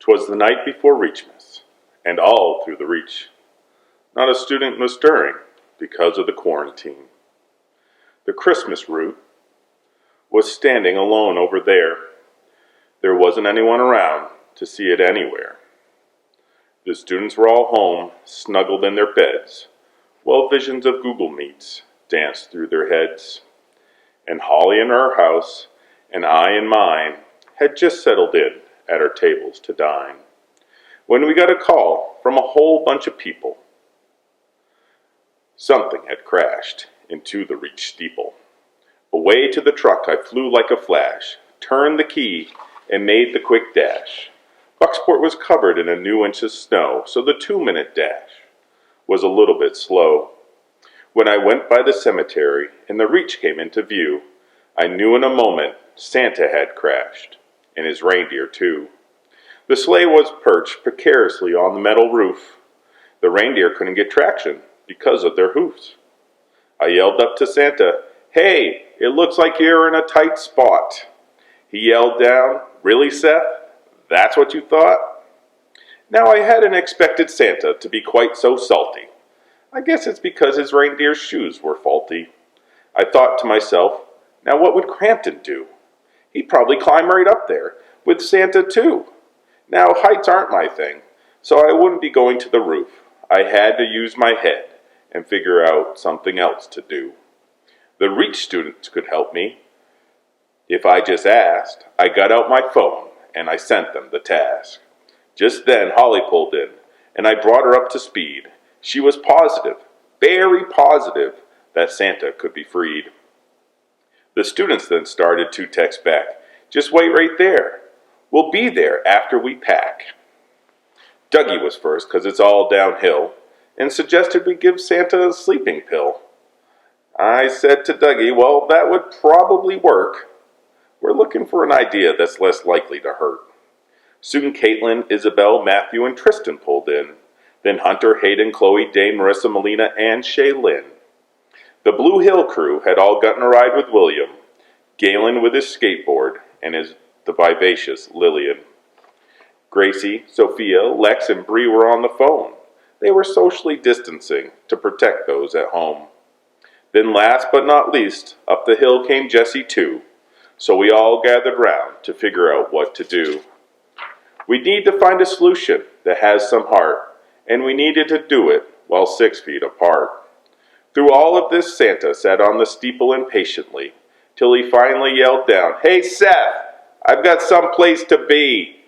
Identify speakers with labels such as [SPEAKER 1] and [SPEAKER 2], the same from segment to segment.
[SPEAKER 1] 'Twas the night before Reachmas, and all through the Reach, not a student was stirring because of the quarantine. The Christmas route was standing alone over there. There wasn't anyone around to see it anywhere. The students were all home, snuggled in their beds, while visions of Google Meets danced through their heads. And Holly in her house, and I in mine, had just settled in at our tables to dine, when we got a call from a whole bunch of people. Something had crashed into the Reach steeple. Away to the truck I flew like a flash, turned the key, and made the quick dash. Bucksport was covered in a new inch of snow, so the 2-minute dash was a little bit slow. When I went by the cemetery and the Reach came into view, I knew in a moment Santa had crashed, and his reindeer too. The sleigh was perched precariously on the metal roof. The reindeer couldn't get traction because of their hoofs. I yelled up to Santa, "Hey, it looks like you're in a tight spot." He yelled down, "Really, Seth? That's what you thought?" Now I hadn't expected Santa to be quite so salty. I guess it's because his reindeer's shoes were faulty. I thought to myself, now what would Crampton do? He'd probably climb right up there, with Santa too. Now heights aren't my thing, so I wouldn't be going to the roof. I had to use my head and figure out something else to do. The Reach students could help me. If I just asked, I got out my phone and I sent them the task. Just then Holly pulled in, and I brought her up to speed. She was positive, very positive, that Santa could be freed. The students then started to text back, "Just wait right there. We'll be there after we pack." Dougie was first, 'cause it's all downhill, and suggested we give Santa a sleeping pill. I said to Dougie, well, that would probably work. We're looking for an idea that's less likely to hurt. Soon Caitlin, Isabel, Matthew, and Tristan pulled in. Then Hunter, Hayden, Chloe, Dane, Marissa, Melina, and Shaylin. The Blue Hill crew had all gotten a ride with William, Galen with his skateboard, and the vivacious Lillian. Gracie, Sophia, Lex, and Bree were on the phone. They were socially distancing to protect those at home. Then last but not least, up the hill came Jessie too. So we all gathered round to figure out what to do. We need to find a solution that has some heart, and we needed to do it while 6 feet apart. Through all of this, Santa sat on the steeple impatiently, till he finally yelled down, "Hey Seth, I've got some place to be."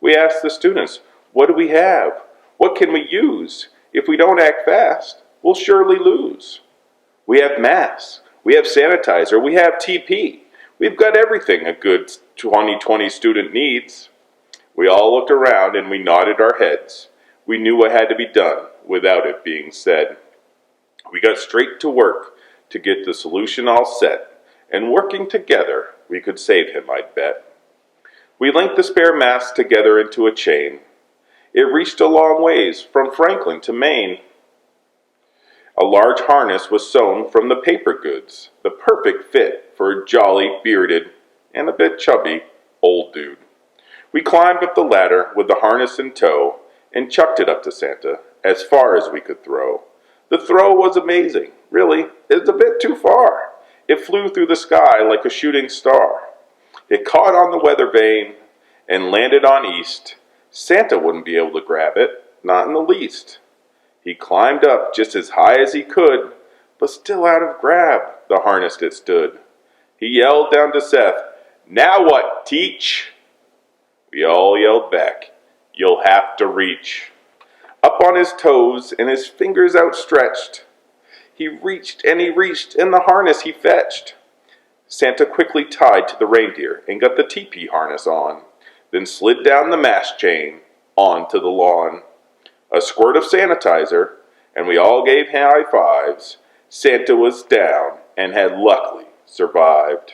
[SPEAKER 1] We asked the students, what do we have? What can we use? If we don't act fast, we'll surely lose. We have masks, we have sanitizer, we have TP. We've got everything a good 2020 student needs. We all looked around and we nodded our heads. We knew what had to be done without it being said. We got straight to work to get the solution all set, and working together, we could save him, I'd bet. We linked the spare masks together into a chain. It reached a long ways, from Franklin to Maine. A large harness was sewn from the paper goods, the perfect fit for a jolly, bearded, and a bit chubby old dude. We climbed up the ladder with the harness in tow and chucked it up to Santa as far as we could throw. The throw was amazing. Really, it's a bit too far. It flew through the sky like a shooting star. It caught on the weather vane and landed on east. Santa wouldn't be able to grab it, not in the least. He climbed up just as high as he could, but still out of grab, the harness it stood. He yelled down to Seth, "Now what, teach?" We all yelled back, "You'll have to reach." Up on his toes and his fingers outstretched, he reached, and the harness he fetched. Santa quickly tied to the reindeer and got the teepee harness on, then slid down the mast chain onto the lawn. A squirt of sanitizer, and we all gave high fives. Santa was down and had luckily survived.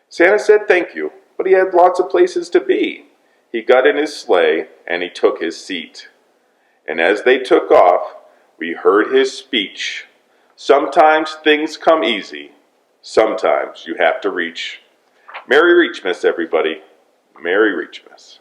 [SPEAKER 1] Santa said thank you, but he had lots of places to be. He got in his sleigh and he took his seat. And as they took off, we heard his speech. Sometimes things come easy. Sometimes you have to reach. Merry Reachmas, everybody. Merry Reachmas.